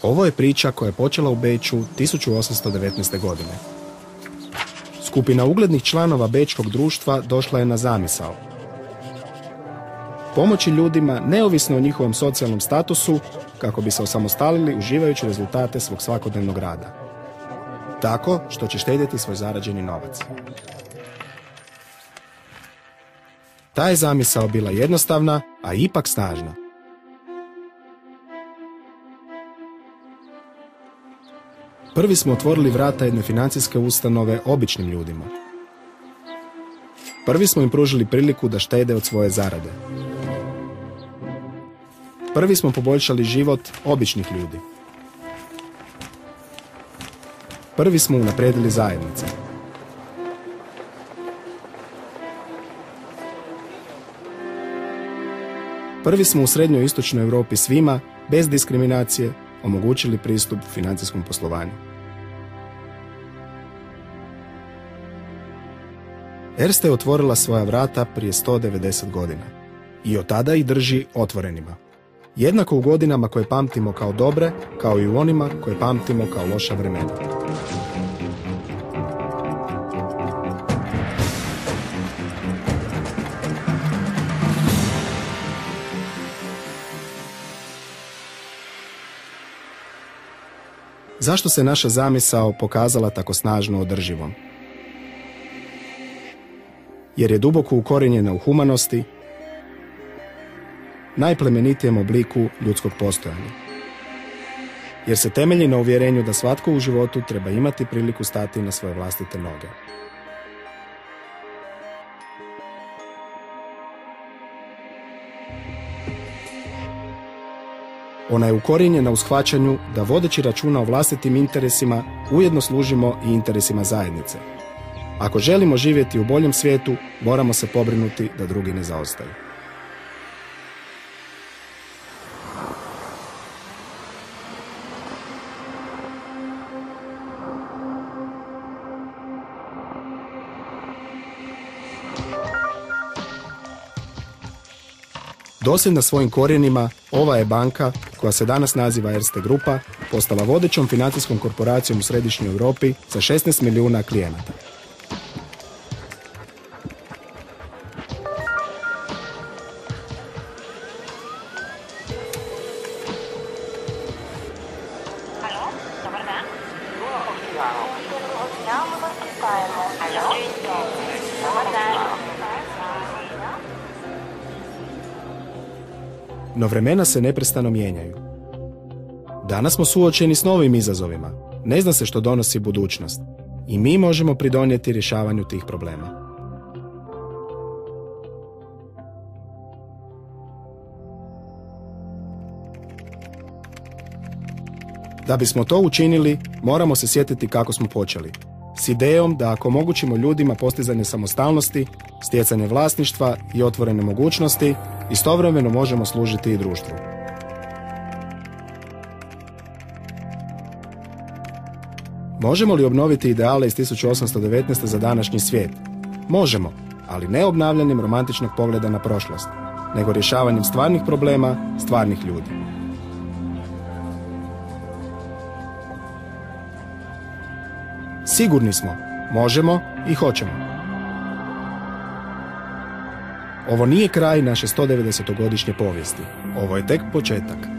Ovo je priča koja je počela u Beču 1819. godine. Skupina uglednih članova Bečkog društva došla je na zamisao pomoći ljudima neovisno o njihovom socijalnom statusu kako bi se osamostalili uživajući rezultate svog svakodnevnog rada. Tako što će štedjeti svoj zarađeni novac. Ta je zamisao bila jednostavna, a ipak snažna. Prvi smo otvorili vrata jedne financijske ustanove običnim ljudima. Prvi smo im pružili priliku da štede od svoje zarade. Prvi smo poboljšali život običnih ljudi. Prvi smo unaprijedili zajednice. Prvi smo u srednjoj i istočnoj Europi svima, bez diskriminacije, omogućili pristup financijskom poslovanju. Erste je otvorila svoja vrata prije 190 godina i od tada ih drži otvorenima. Jednako u godinama koje pamtimo kao dobre, kao i u onima koje pamtimo kao loša vremena. Zašto se naša zamisao pokazala tako snažno održivom? Jer je duboko ukorijenjena u humanosti, najplemenitijem obliku ljudskog postojanja. Jer se temelji na uvjerenju da svatko u životu treba imati priliku stati na svoje vlastite noge. Ona je ukorijenjena u shvaćanju da vodeći računa o vlastitim interesima ujedno služimo i interesima zajednice. Ako želimo živjeti u boljem svijetu, moramo se pobrinuti da drugi ne zaostaju. Dosljedna svojim korijenima, ova je banka, koja se danas naziva Erste Grupa, postala vodećom financijskom korporacijom u središnjoj Europi sa 16 milijuna klijenata. Halo, dobar dan. Dobar dan. No vremena se neprestano mijenjaju. Danas smo suočeni s novim izazovima. Ne zna se što donosi budućnost. I mi možemo pridonijeti rješavanju tih problema. Da bismo to učinili, moramo se sjetiti kako smo počeli. S idejom da ako omogućimo ljudima postizanje samostalnosti, stjecanje vlasništva i otvorene mogućnosti, istovremeno možemo služiti i društvu. Možemo li obnoviti ideale iz 1819. za današnji svijet? Možemo, ali ne obnavljanjem romantičnog pogleda na prošlost, nego rješavanjem stvarnih problema, stvarnih ljudi. Sigurni smo, možemo i hoćemo. Ovo nije kraj naše 190-godišnje povijesti. Ovo je tek početak.